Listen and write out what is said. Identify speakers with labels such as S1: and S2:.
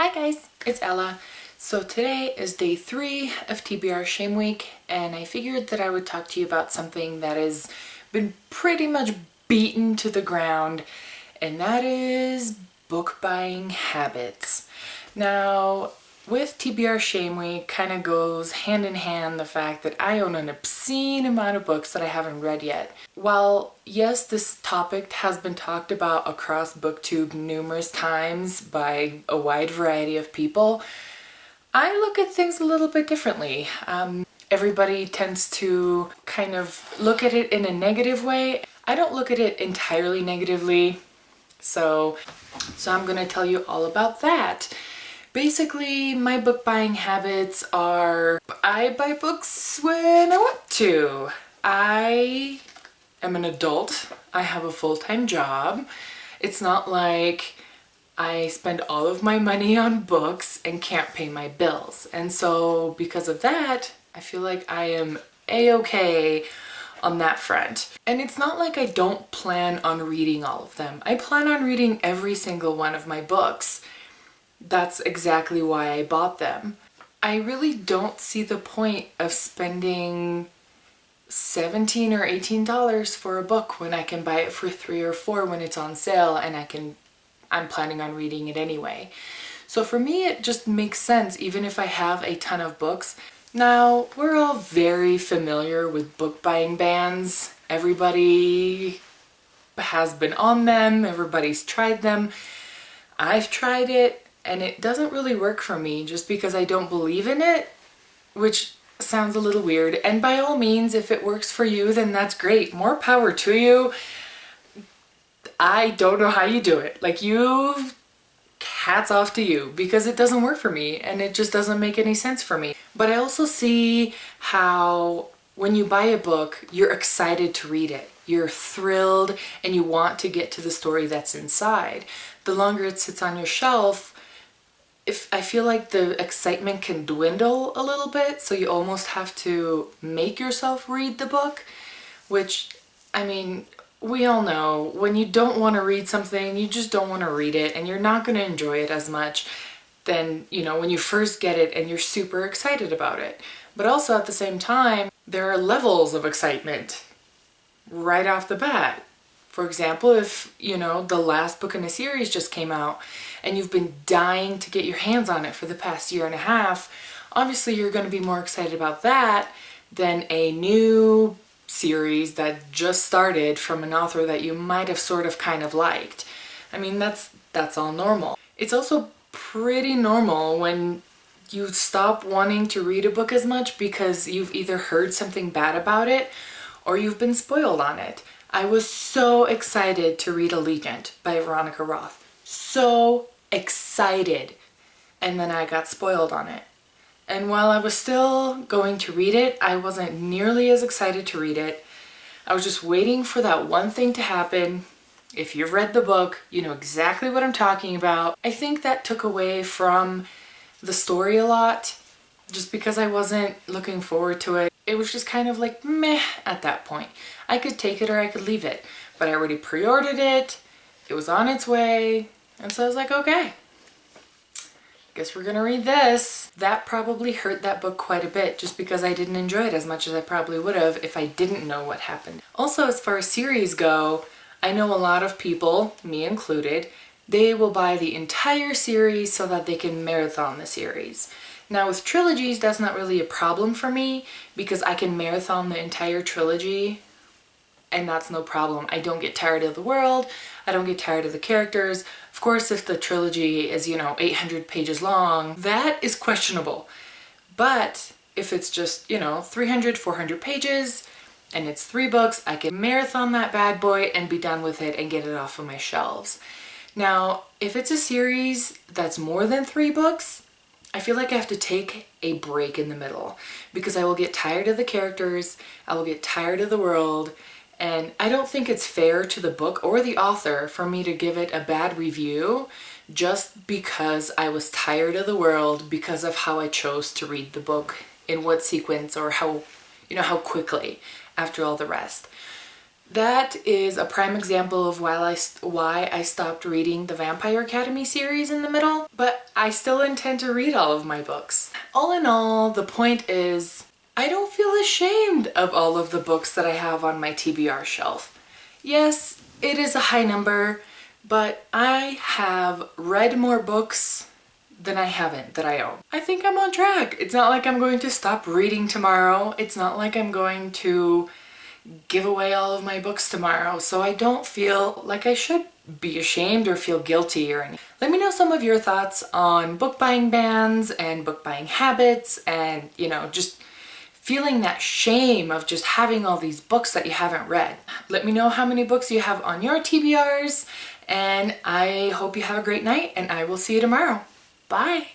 S1: Hi guys, it's Ella. So today is day 3 of TBR Shame Week, and I figured that I would talk to you about something that has been pretty much beaten to the ground, and that is book buying habits. Now, with TBR Shame Week kind of goes hand in hand the fact that I own an obscene amount of books that I haven't read yet. While yes, this topic has been talked about across BookTube numerous times by a wide variety of people, I look at things a little bit differently. Everybody tends to kind of look at it in a negative way. I don't look at it entirely negatively, so I'm going to tell you all about that. Basically, my book buying habits are I buy books when I want to. I am an adult. I have a full-time job. It's not like I spend all of my money on books and can't pay my bills. And so because of that, I feel like I am a-okay on that front. And it's not like I don't plan on reading all of them. I plan on reading every single one of my books. That's exactly why I bought them. I really don't see the point of spending $17 or $18 for a book when I can buy it for $3 or $4 when it's on sale and I'm planning on reading it anyway. So for me, it just makes sense even if I have a ton of books. Now, we're all very familiar with book buying bans. Everybody has been on them. Everybody's tried them. I've tried it. And it doesn't really work for me just because I don't believe in it, which sounds a little weird. And by all means, if it works for you, then that's great. More power to you. I don't know how you do it. Hats off to you, because it doesn't work for me and it just doesn't make any sense for me. But I also see how when you buy a book, you're excited to read it. You're thrilled and you want to get to the story that's inside. The longer it sits on your shelf, I feel like the excitement can dwindle a little bit, so you almost have to make yourself read the book, which, I mean, we all know when you don't want to read something, you just don't want to read it, and you're not going to enjoy it as much than, when you first get it and you're super excited about it. But also at the same time, there are levels of excitement right off the bat. For example, if, the last book in a series just came out and you've been dying to get your hands on it for the past year and a half, obviously you're going to be more excited about that than a new series that just started from an author that you might have sort of kind of liked. I mean, that's all normal. It's also pretty normal when you stop wanting to read a book as much because you've either heard something bad about it or you've been spoiled on it. I was so excited to read Allegiant by Veronica Roth. So excited. And then I got spoiled on it. And while I was still going to read it, I wasn't nearly as excited to read it. I was just waiting for that one thing to happen. If you've read the book, you know exactly what I'm talking about. I think that took away from the story a lot, just because I wasn't looking forward to it. It was just kind of like meh at that point. I could take it or I could leave it, but I already pre-ordered it. It was on its way, and so I was like, okay, guess we're gonna read this. That probably hurt that book quite a bit just because I didn't enjoy it as much as I probably would have if I didn't know what happened. Also, as far as series go, I know a lot of people, me included, they will buy the entire series so that they can marathon the series. Now with trilogies, that's not really a problem for me because I can marathon the entire trilogy and that's no problem. I don't get tired of the world. I don't get tired of the characters. Of course, if the trilogy is, 800 pages long, that is questionable. But if it's just, 300, 400 pages and it's 3 books, I can marathon that bad boy and be done with it and get it off of my shelves. Now, if it's a series that's more than 3 books, I feel like I have to take a break in the middle because I will get tired of the characters, I will get tired of the world, and I don't think it's fair to the book or the author for me to give it a bad review just because I was tired of the world because of how I chose to read the book, in what sequence, or how quickly after all the rest. That is a prime example of why I stopped reading the Vampire Academy series in the middle, but I still intend to read all of my books. All in all, the point is, I don't feel ashamed of all of the books that I have on my TBR shelf. Yes, it is a high number, but I have read more books than I haven't that I own. I think I'm on track. It's not like I'm going to stop reading tomorrow. It's not like I'm going to give away all of my books tomorrow, so I don't feel like I should be ashamed or feel guilty or anything. Let me know some of your thoughts on book buying bans and book buying habits and, just feeling that shame of just having all these books that you haven't read. Let me know how many books you have on your TBRs, and I hope you have a great night, and I will see you tomorrow. Bye!